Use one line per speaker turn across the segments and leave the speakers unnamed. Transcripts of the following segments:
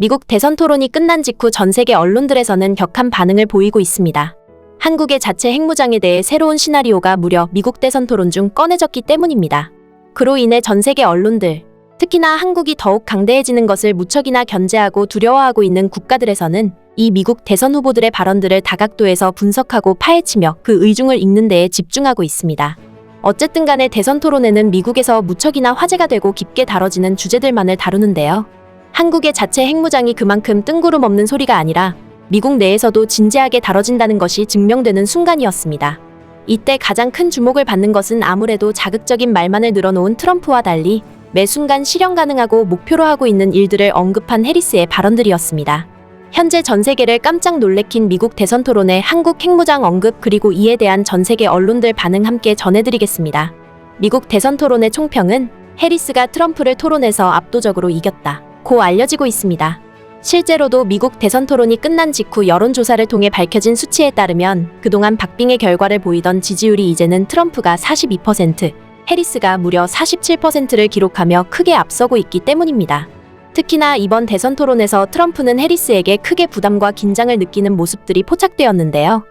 미국 대선 토론이 끝난 직후 전 세계 언론들에서는 격한 반응을 보이고 있습니다. 한국의 자체 핵무장에 대해 새로운 시나리오가 무려 미국 대선 토론 중 꺼내졌기 때문입니다. 그로 인해 전 세계 언론들, 특히나 한국이 더욱 강대해지는 것을 무척이나 견제하고 두려워하고 있는 국가들에서는 이 미국 대선 후보들의 발언들을 다각도에서 분석하고 파헤치며 그 의중을 읽는 데에 집중하고 있습니다. 어쨌든 간에 대선 토론에는 미국에서 무척이나 화제가 되고 깊게 다뤄지는 주제들만을 다루는데요. 한국의 자체 핵무장이 그만큼 뜬구름 없는 소리가 아니라 미국 내에서도 진지하게 다뤄진다는 것이 증명되는 순간이었습니다. 이때 가장 큰 주목을 받는 것은 아무래도 자극적인 말만을 늘어놓은 트럼프와 달리 매 순간 실현 가능하고 목표로 하고 있는 일들을 언급한 해리스의 발언들이었습니다. 현재 전 세계를 깜짝 놀래킨 미국 대선 토론의 한국 핵무장 언급 그리고 이에 대한 전 세계 언론들 반응 함께 전해드리겠습니다. 미국 대선 토론의 총평은 해리스가 트럼프를 토론에서 압도적으로 이겼다 고 알려지고 있습니다. 실제로도 미국 대선 토론이 끝난 직후 여론조사를 통해 밝혀진 수치에 따르면 그동안 박빙의 결과를 보이던 지지율이 이제는 트럼프가 42%, 해리스가 무려 47%를 기록하며 크게 앞서고 있기 때문입니다. 특히나 이번 대선 토론에서 트럼프는 해리스에게 크게 부담과 긴장을 느끼는 모습들이 포착되었는데요.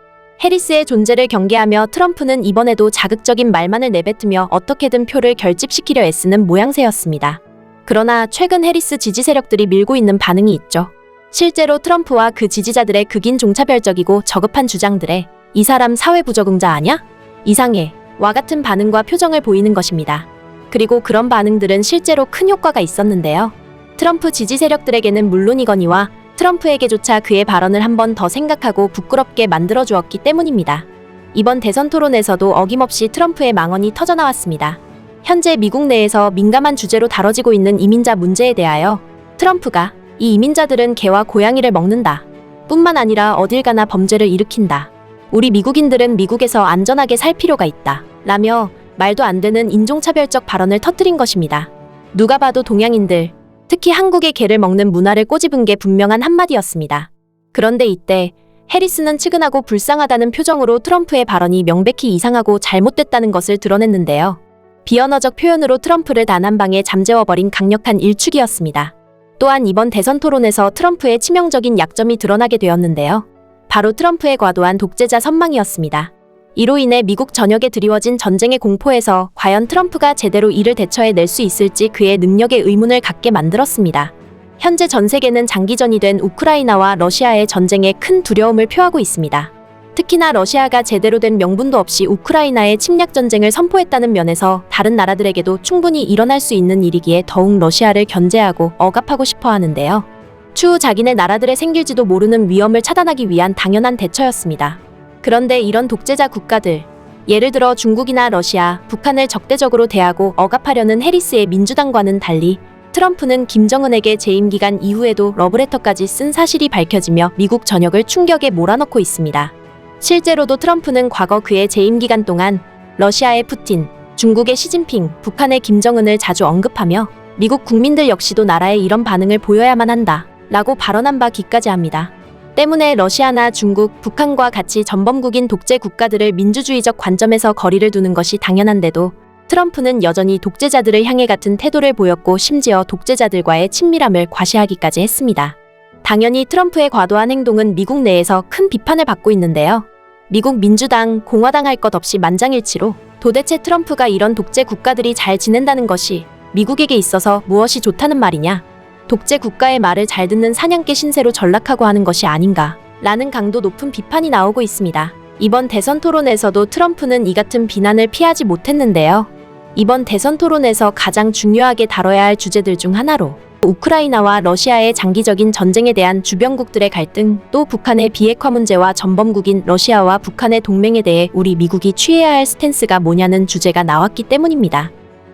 해리스의 존재를 경계하며 트럼프는 이번에도 자극적인 말만을 내뱉으며 어떻게든 표를 결집시키려 애쓰는 모양새였습니다. 그러나 최근 해리스 지지 세력들이 밀고 있는 반응이 있죠. 실제로 트럼프와 그 지지자들의 극인 종차별적이고 저급한 주장들에 이 사람 사회 부적응자 아냐? 이상해. 와 같은 반응과 표정을 보이는 것입니다. 그리고 그런 반응들은 실제로 큰 효과가 있었는데요. 트럼프 지지 세력들에게는 물론이거니와 트럼프에게조차 그의 발언을 한 번 더 생각하고 부끄럽게 만들어주었기 때문입니다. 이번 대선 토론에서도 어김없이 트럼프의 망언이 터져나왔습니다. 현재 미국 내에서 민감한 주제로 다뤄지고 있는 이민자 문제에 대하여 트럼프가 이 이민자들은 개와 고양이를 먹는다. 뿐만 아니라 어딜 가나 범죄를 일으킨다. 우리 미국인들은 미국에서 안전하게 살 필요가 있다. 라며 말도 안 되는 인종차별적 발언을 터뜨린 것입니다. 누가 봐도 동양인들, 특히 한국의 개를 먹는 문화를 꼬집은 게 분명한 한마디였습니다. 그런데 이때 해리스는 측은하고 불쌍하다는 표정으로 트럼프의 발언이 명백히 이상하고 잘못됐다는 것을 드러냈는데요. 비언어적 표현으로 트럼프를 단 한 방에 잠재워버린 강력한 일축이었습니다. 또한 이번 대선 토론에서 트럼프의 치명적인 약점이 드러나게 되었는데요. 바로 트럼프의 과도한 독재자 선망이었습니다. 이로 인해 미국 전역에 드리워진 전쟁의 공포에서 과연 트럼프가 제대로 이를 대처해낼 수 있을지 그의 능력에 의문을 갖게 만들었습니다. 현재 전 세계는 장기전이 된 우크라이나와 러시아의 전쟁에 큰 두려움을 표하고 있습니다. 특히나 러시아가 제대로 된 명분도 없이 우크라이나의 침략 전쟁을 선포했다는 면에서 다른 나라들에게도 충분히 일어날 수 있는 일이기에 더욱 러시아를 견제하고 억압하고 싶어 하는데요. 추후 자기네 나라들에 생길지도 모르는 위험을 차단하기 위한 당연한 대처였습니다. 그런데 이런 독재자 국가들, 예를 들어 중국이나 러시아, 북한을 적대적으로 대하고 억압하려는 해리스의 민주당과는 달리 트럼프는 김정은에게 재임 기간 이후에도 러브레터까지 쓴 사실이 밝혀지며 미국 전역을 충격에 몰아넣고 있습니다. 실제로도 트럼프는 과거 그의 재임 기간 동안 러시아의 푸틴, 중국의 시진핑, 북한의 김정은을 자주 언급하며 미국 국민들 역시도 나라에 이런 반응을 보여야만 한다 라고 발언한 바 기까지 합니다. 때문에 러시아나 중국, 북한과 같이 전범국인 독재 국가들을 민주주의적 관점에서 거리를 두는 것이 당연한데도 트럼프는 여전히 독재자들을 향해 같은 태도를 보였고 심지어 독재자들과의 친밀함을 과시하기까지 했습니다. 당연히 트럼프의 과도한 행동은 미국 내에서 큰 비판을 받고 있는데요. 미국 민주당, 공화당 할 것 없이 만장일치로 도대체 트럼프가 이런 독재 국가들이 잘 지낸다는 것이 미국에게 있어서 무엇이 좋다는 말이냐? 독재 국가의 말을 잘 듣는 사냥개 신세로 전락하고 하는 것이 아닌가? 라는 강도 높은 비판이 나오고 있습니다. 이번 대선 토론에서도 트럼프는 이 같은 비난을 피하지 못했는데요. 이번 대선 토론에서 가장 중요하게 다뤄야 할 주제들 중 하나로 우크라이나와 러시아의 장기적인 전쟁에 대한 주변국들의 갈등, 또 북한의 비핵화 문제와 전범국인 러시아와 북한의 동맹에 대해 우리 미국이 취해야 할 스탠스가 뭐냐는 주제가 나왔기 때문입니다.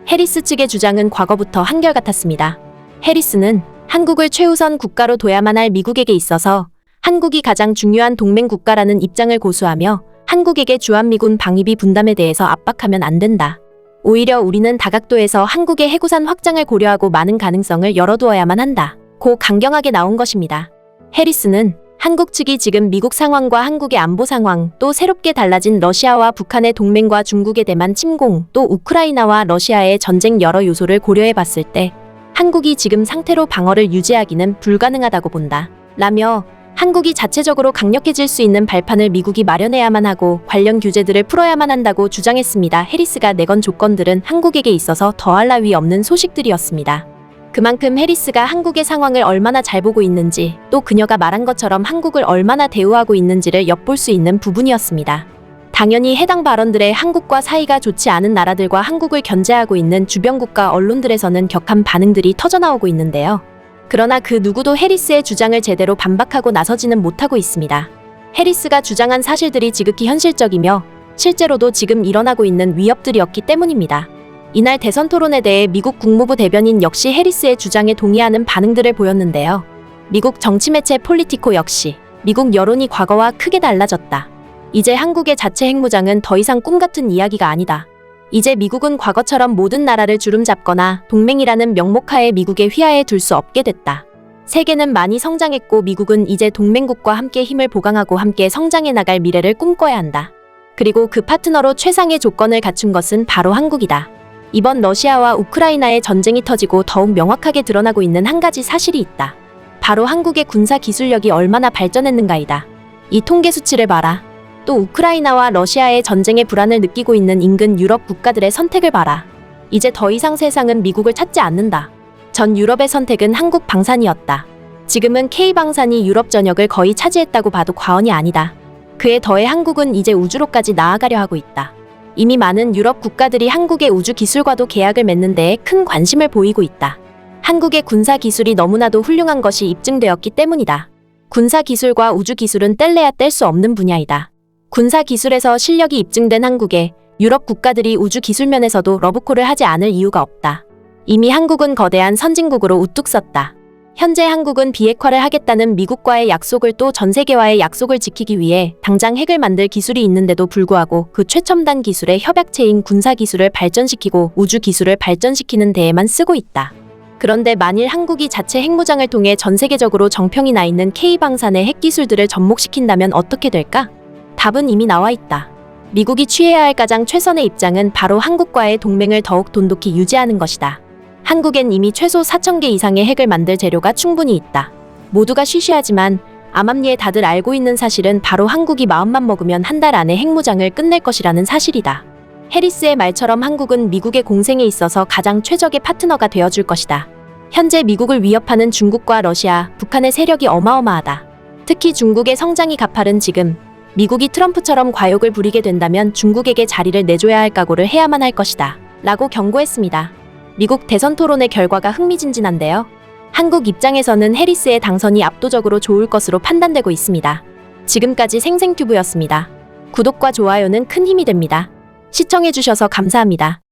해리스 측의 주장은 과거부터 한결같았습니다. 해리스는 한국을 최우선 국가로 둬야만 할 미국에게 있어서 한국이 가장 중요한 동맹 국가라는 입장을 고수하며 한국에게 주한미군 방위비 분담에 대해서 압박하면 안 된다. 오히려 우리는 다각도에서 한국의 해구산 확장을 고려하고 많은 가능성을 열어두어야만 한다. 고 강경하게 나온 것입니다. 해리스는 한국 측이 지금 미국 상황과 한국의 안보 상황, 또 새롭게 달라진 러시아와 북한의 동맹과 중국의 대만 침공, 또 우크라이나와 러시아의 전쟁 여러 요소를 고려해 봤을 때 한국이 지금 상태로 방어를 유지하기는 불가능하다고 본다. 라며 한국이 자체적으로 강력해질 수 있는 발판을 미국이 마련해야만 하고 관련 규제들을 풀어야만 한다고 주장했습니다. 해리스가 내건 조건들은 한국에게 있어서 더할 나위 없는 소식들이었습니다. 그만큼 해리스가 한국의 상황을 얼마나 잘 보고 있는지, 또 그녀가 말한 것처럼 한국을 얼마나 대우하고 있는지를 엿볼 수 있는 부분이었습니다. 당연히 해당 발언들에 한국과 사이가 좋지 않은 나라들과 한국을 견제하고 있는 주변국가 언론들에서는 격한 반응들이 터져나오고 있는데요. 그러나 그 누구도 해리스의 주장을 제대로 반박하고 나서지는 못하고 있습니다. 해리스가 주장한 사실들이 지극히 현실적이며 실제로도 지금 일어나고 있는 위협들이었기 때문입니다. 이날 대선 토론에 대해 미국 국무부 대변인 역시 해리스의 주장에 동의하는 반응들을 보였는데요. 미국 정치 매체 폴리티코 역시 미국 여론이 과거와 크게 달라졌다. 이제 한국의 자체 핵무장은 더 이상 꿈같은 이야기가 아니다. 이제 미국은 과거처럼 모든 나라를 주름잡거나 동맹이라는 명목하에 미국의 휘하에 둘 수 없게 됐다. 세계는 많이 성장했고 미국은 이제 동맹국과 함께 힘을 보강하고 함께 성장해 나갈 미래를 꿈꿔야 한다. 그리고 그 파트너로 최상의 조건을 갖춘 것은 바로 한국이다. 이번 러시아와 우크라이나의 전쟁이 터지고 더욱 명확하게 드러나고 있는 한 가지 사실이 있다. 바로 한국의 군사 기술력이 얼마나 발전했는가이다. 이 통계 수치를 봐라. 또 우크라이나와 러시아의 전쟁의 불안을 느끼고 있는 인근 유럽 국가들의 선택을 봐라. 이제 더 이상 세상은 미국을 찾지 않는다. 전 유럽의 선택은 한국 방산이었다. 지금은 K방산이 유럽 전역을 거의 차지했다고 봐도 과언이 아니다. 그에 더해 한국은 이제 우주로까지 나아가려 하고 있다. 이미 많은 유럽 국가들이 한국의 우주 기술과도 계약을 맺는 데에 큰 관심을 보이고 있다. 한국의 군사 기술이 너무나도 훌륭한 것이 입증되었기 때문이다. 군사 기술과 우주 기술은 뗄래야 뗄 수 없는 분야이다. 군사 기술에서 실력이 입증된 한국에 유럽 국가들이 우주 기술 면에서도 러브콜을 하지 않을 이유가 없다. 이미 한국은 거대한 선진국으로 우뚝 섰다. 현재 한국은 비핵화를 하겠다는 미국과의 약속을 또 전 세계와의 약속을 지키기 위해 당장 핵을 만들 기술이 있는데도 불구하고 그 최첨단 기술의 협약체인 군사 기술을 발전시키고 우주 기술을 발전시키는 데에만 쓰고 있다. 그런데 만일 한국이 자체 핵무장을 통해 전 세계적으로 정평이 나 있는 K방산의 핵기술들을 접목시킨다면 어떻게 될까? 답은 이미 나와 있다. 미국이 취해야 할 가장 최선의 입장은 바로 한국과의 동맹을 더욱 돈독히 유지하는 것이다. 한국엔 이미 최소 4,000개 이상의 핵을 만들 재료가 충분히 있다. 모두가 쉬쉬하지만 암암리에 다들 알고 있는 사실은 바로 한국이 마음만 먹으면 한 달 안에 핵무장을 끝낼 것이라는 사실이다. 해리스의 말처럼 한국은 미국의 공생에 있어서 가장 최적의 파트너가 되어줄 것이다. 현재 미국을 위협하는 중국과 러시아, 북한의 세력이 어마어마하다. 특히 중국의 성장이 가파른 지금 미국이 트럼프처럼 과욕을 부리게 된다면 중국에게 자리를 내줘야 할 각오를 해야만 할 것이다. 라고 경고했습니다. 미국 대선 토론의 결과가 흥미진진한데요. 한국 입장에서는 해리스의 당선이 압도적으로 좋을 것으로 판단되고 있습니다. 지금까지 생생튜브였습니다. 구독과 좋아요는 큰 힘이 됩니다. 시청해주셔서 감사합니다.